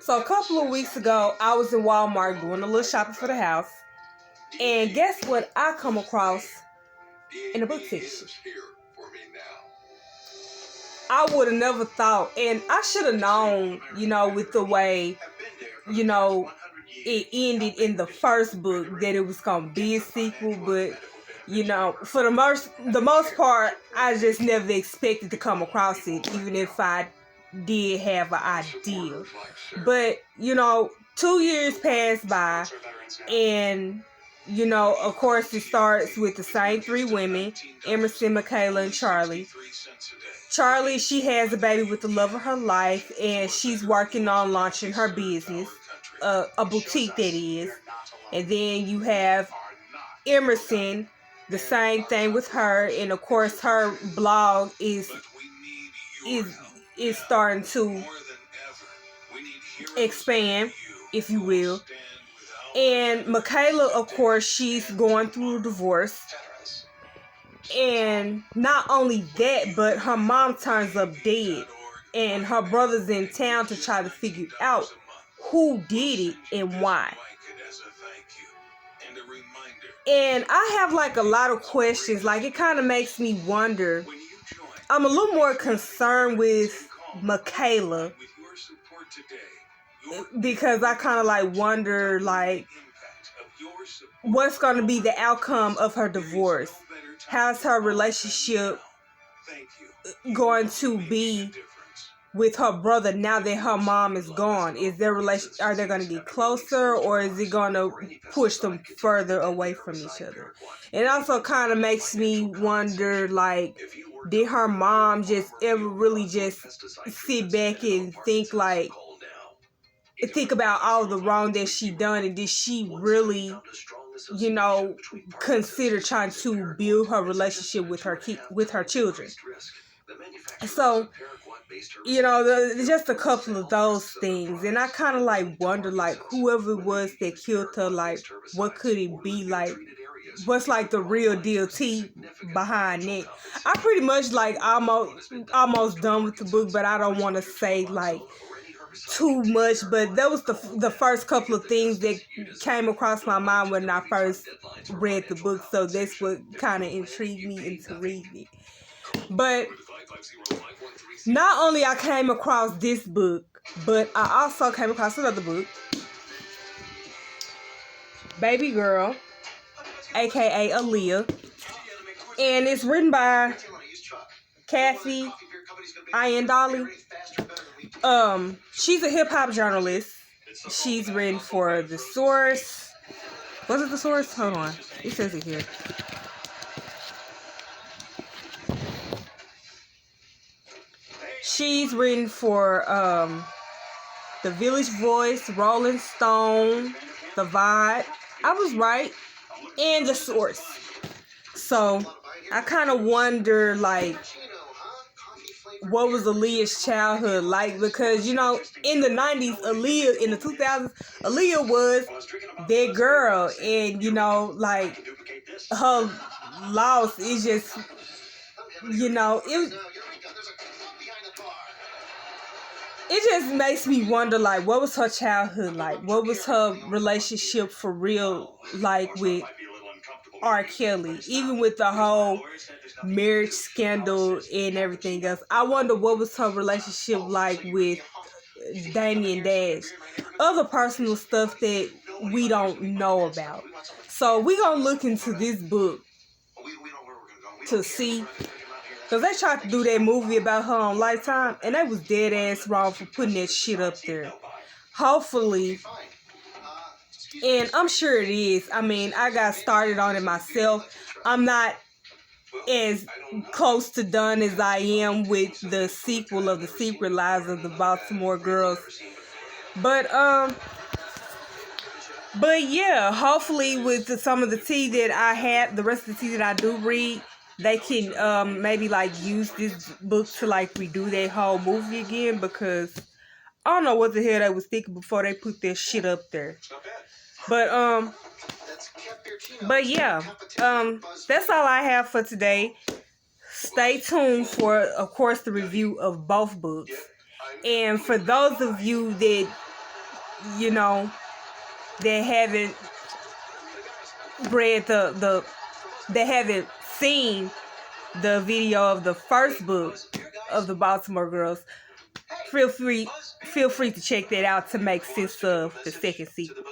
So a couple of weeks ago, I was in Walmart doing a little shopping for the house. And guess what I come across in the book section? I would have never thought, and I should have known, with the way, it ended in the first book that it was going to be a sequel. But, for the most part, I just never expected to come across it, even if I did have an idea. But 2 years passed by, and of course it starts with the same three women: Emerson, Michaela, and Charlie. Charlie, she has a baby with the love of her life, and she's working on launching her business, a boutique that is. And then you have Emerson, the same thing with her, and of course her blog is starting to expand, if you will. And Michaela, of course, she's going through a divorce. And not only that, but her mom turns up dead. And her brother's in town to try to figure out who did it and why. And I have a lot of questions. It kind of makes me wonder. I'm a little more concerned with Michaela, because I kind of wonder what's going to be the outcome of her divorce. How's her relationship going to be with her brother now that her mom is gone? Are they going to get closer, or is it going to push them further away from each other? It also kind of makes me wonder, did her mom just ever really just sit back and think about all the wrong that she done, and did she really consider trying to build her relationship with her children? So, just a couple of those things. And I kind of wonder, whoever it was that killed her, what could it be? What's the real deal behind it? I pretty much almost done with the book, but I don't want to say too much. But that was the first couple of things that came across my mind when I first read the book. So that's what kind of intrigued me into reading it. But not only I came across this book, but I also came across another book, Baby Girl, aka Aaliyah, and it's written by Kathy Iandoli. She's a hip hop journalist. She's written for The Source. Was it The Source? Hold on, it says it here. She's written for The Village Voice, Rolling Stone, The Vibe. I was right. And The Source. So I kind of wonder, what was Aaliyah's childhood like? Because, in the 90s, Aaliyah, in the 2000s, Aaliyah was that girl. And, her loss is just, it just makes me wonder, what was her childhood like? What was her relationship for real with R. Kelly? Even with the whole marriage scandal and everything else. I wonder what was her relationship like with Damian Dash. Other personal stuff that we don't know about. So we're going to look into this book to see. Because they tried to do that movie about her on Lifetime, and they was dead ass wrong for putting that shit up there. Hopefully, and I'm sure it is. I mean, I got started on it myself. I'm not as close to done as I am with the sequel of The Secret Lives of the Baltimore Girls. But yeah, hopefully with some of the tea that I have, the rest of the tea that I do read, they can maybe use this book to redo that whole movie again, because I don't know what the hell they was thinking before they put their shit up there. But yeah, that's all I have for today. Stay tuned for, of course, the review of both books. And for those of you that you know, that haven't read they haven't seen the video of the first book of the Baltimore Girls, feel free to check that out to make sense of the second sequel.